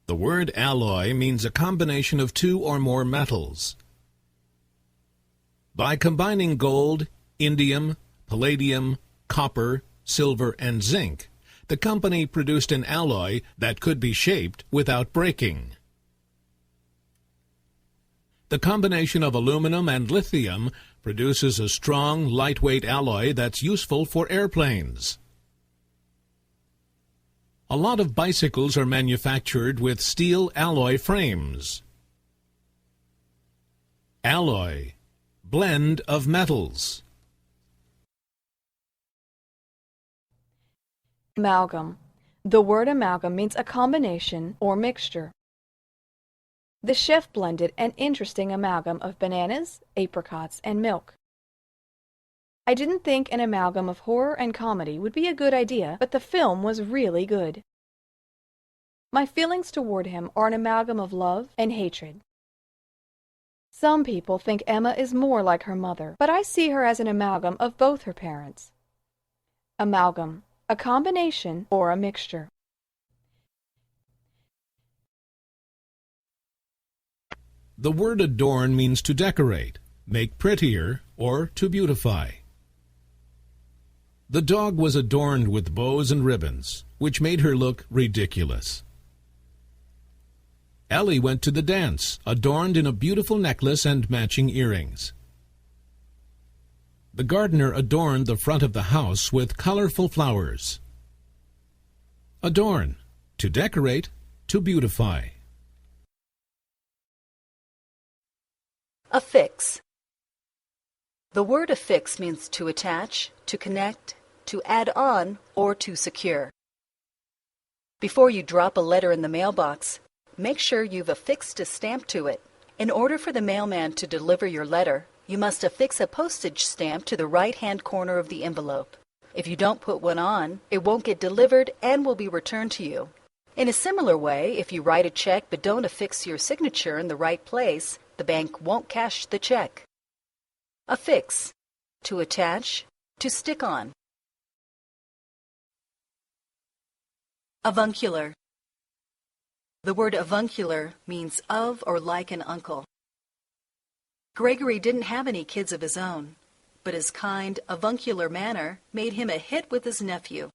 The word alloy means a combination of two or more metals. By combining gold, indium, palladium, copper, silver, and zinc, the company produced an alloy that could be shaped without breaking. The combination of aluminum and lithium produces a strong, lightweight alloy that's useful for airplanes. A lot of bicycles are manufactured with steel alloy frames. Alloy, blend of metals. Amalgam. The word amalgam means a combination or mixture. The chef blended an interesting amalgam of bananas, apricots, and milk. I didn't think an amalgam of horror and comedy would be a good idea, but the film was really good. My feelings toward him are an amalgam of love and hatred. Some people think Emma is more like her mother, but I see her as an amalgam of both her parents. Amalgam, a combination or a mixture. The word adorn means to decorate, make prettier, or to beautify. The dog was adorned with bows and ribbons, which made her look ridiculous. Ellie went to the dance, adorned in a beautiful necklace and matching earrings. The gardener adorned the front of the house with colorful flowers. Adorn, to decorate, to beautify. Affix. The word affix means to attach, to connect, to add on, or to secure. Before you drop a letter in the mailbox, make sure you've affixed a stamp to it. In order for the mailman to deliver your letter, you must affix a postage stamp to the right-hand corner of the envelope. If you don't put one on, it won't get delivered and will be returned to you. In a similar way, if you write a check but don't affix your signature in the right place, the bank won't cash the check. Affix. To attach, to stick on. Avuncular. The word avuncular means of or like an uncle. Gregory didn't have any kids of his own, but his kind, avuncular manner made him a hit with his nephew.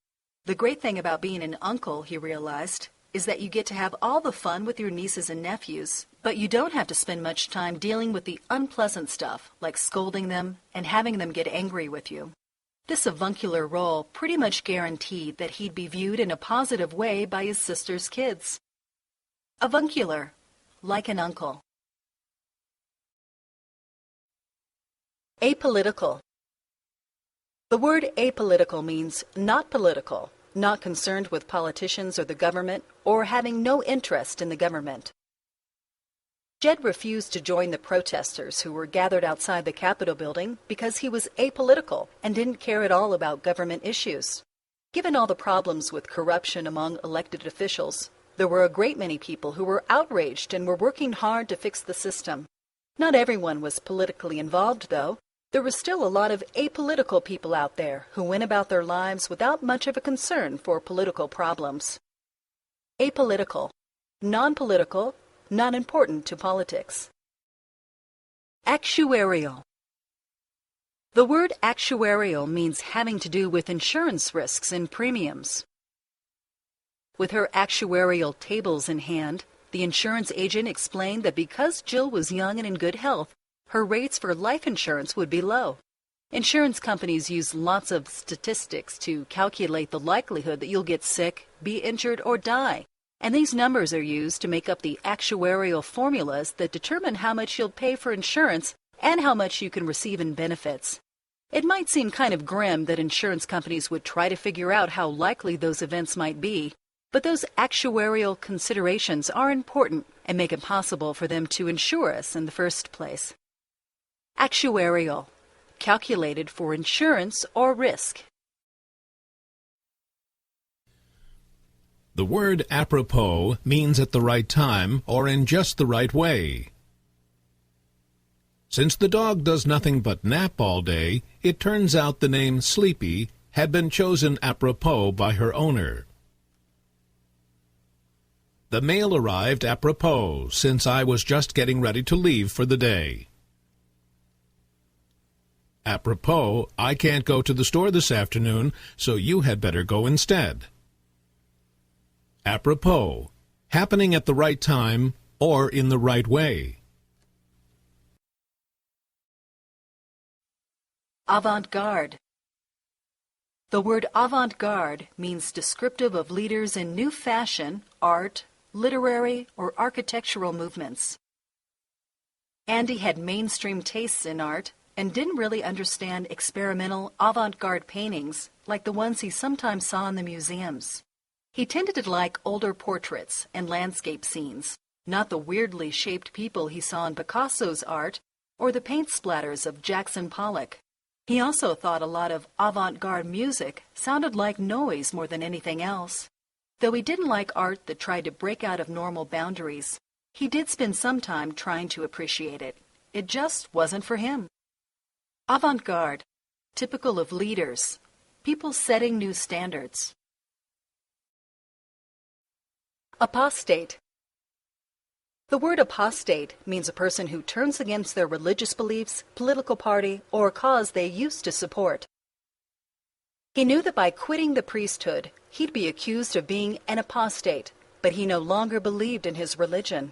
The great thing about being an uncle, he realized, is that you get to have all the fun with your nieces and nephews, but you don't have to spend much time dealing with the unpleasant stuff, like scolding them and having them get angry with you. This avuncular role pretty much guaranteed that he'd be viewed in a positive way by his sister's kids. Avuncular, like an uncle. Apolitical. The word apolitical means not political, not concerned with politicians or the government, or having no interest in the government. Jed refused to join the protesters who were gathered outside the Capitol building because he was apolitical and didn't care at all about government issues. Given all the problems with corruption among elected officials, there were a great many people who were outraged and were working hard to fix the system. Not everyone was politically involved, though. There was still a lot of apolitical people out there who went about their lives without much of a concern for political problems. Apolitical, non-political, not important to politics. Actuarial. The word actuarial means having to do with insurance risks and premiums. With her actuarial tables in hand, the insurance agent explained that because Jill was young and in good health, her rates for life insurance would be low. Insurance companies use lots of statistics to calculate the likelihood that you'll get sick, be injured, or die. And these numbers are used to make up the actuarial formulas that determine how much you'll pay for insurance and how much you can receive in benefits. It might seem kind of grim that insurance companies would try to figure out how likely those events might be, but those actuarial considerations are important and make it possible for them to insure us in the first place. Actuarial, calculated for insurance or risk. The word apropos means at the right time or in just the right way. Since the dog does nothing but nap all day, it turns out the name Sleepy had been chosen apropos by her owner. The mail arrived apropos, since I was just getting ready to leave for the day. Apropos, I can't go to the store this afternoon, so you had better go instead. Apropos, happening at the right time or in the right way. Avant-garde. The word avant-garde means descriptive of leaders in new fashion, art, literary, or architectural movements. Andy had mainstream tastes in art and didn't really understand experimental avant-garde paintings like the ones he sometimes saw in the museums. He tended to like older portraits and landscape scenes, not the weirdly shaped people he saw in Picasso's art or the paint splatters of Jackson Pollock. He also thought a lot of avant-garde music sounded like noise more than anything else. Though he didn't like art that tried to break out of normal boundaries, he did spend some time trying to appreciate it. It just wasn't for him. Avant-garde, typical of leaders, people setting new standards. Apostate. The word apostate means a person who turns against their religious beliefs, political party, or cause they used to support. He knew that by quitting the priesthood, he'd be accused of being an apostate, but he no longer believed in his religion.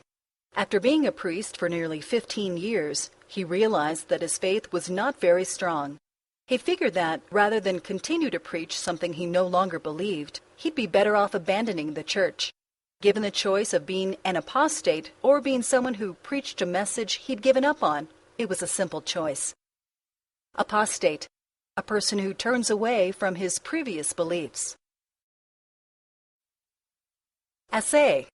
After being a priest for nearly 15 years, he realized that his faith was not very strong. He figured that, rather than continue to preach something he no longer believed, he'd be better off abandoning the church. Given the choice of being an apostate or being someone who preached a message he'd given up on, it was a simple choice. Apostate, a person who turns away from his previous beliefs. Assay.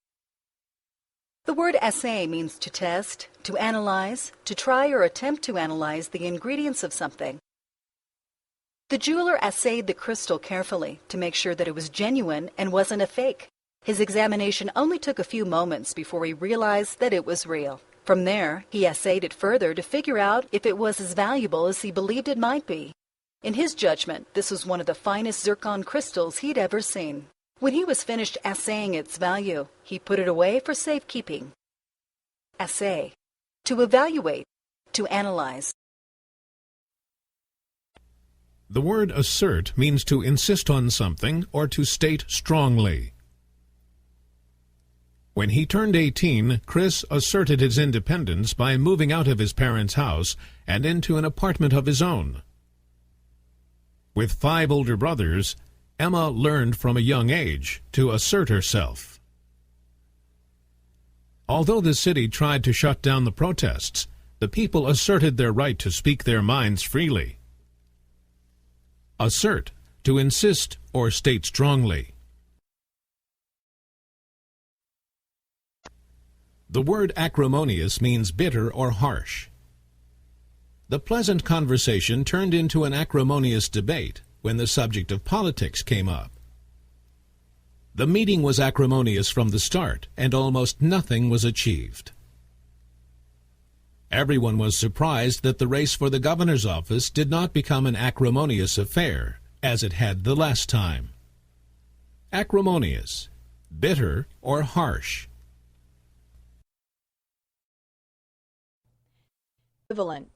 The word assay means to test, to analyze, to try or attempt to analyze the ingredients of something. The jeweler assayed the crystal carefully to make sure that it was genuine and wasn't a fake. His examination only took a few moments before he realized that it was real. From there, he assayed it further to figure out if it was as valuable as he believed it might be. In his judgment, this was one of the finest zircon crystals he'd ever seen. When he was finished assaying its value, he put it away for safekeeping. Assay. To evaluate. To analyze. The word assert means to insist on something or to state strongly. When he turned 18, Chris asserted his independence by moving out of his parents' house and into an apartment of his own. With 5 older brothers, Emma learned from a young age to assert herself. Although the city tried to shut down the protests, the people asserted their right to speak their minds freely. Assert, to insist or state strongly. The word acrimonious means bitter or harsh. The pleasant conversation turned into an acrimonious debate when the subject of politics came up. The meeting was acrimonious from the start, and almost nothing was achieved. Everyone was surprised that the race for the governor's office did not become an acrimonious affair, as it had the last time. Acrimonious, bitter or harsh. Ambivalent.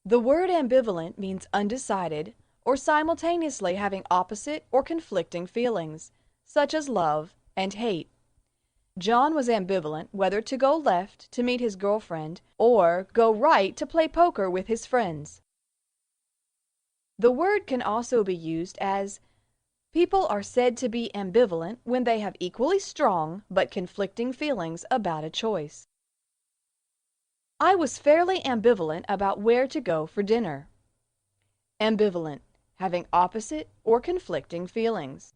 The word ambivalent means undecided or simultaneously having opposite or conflicting feelings, such as love and hate. John was ambivalent whether to go left to meet his girlfriend or go right to play poker with his friends. The word can also be used as people are said to be ambivalent when they have equally strong but conflicting feelings about a choice. I was fairly ambivalent about where to go for dinner. Ambivalent, having opposite or conflicting feelings.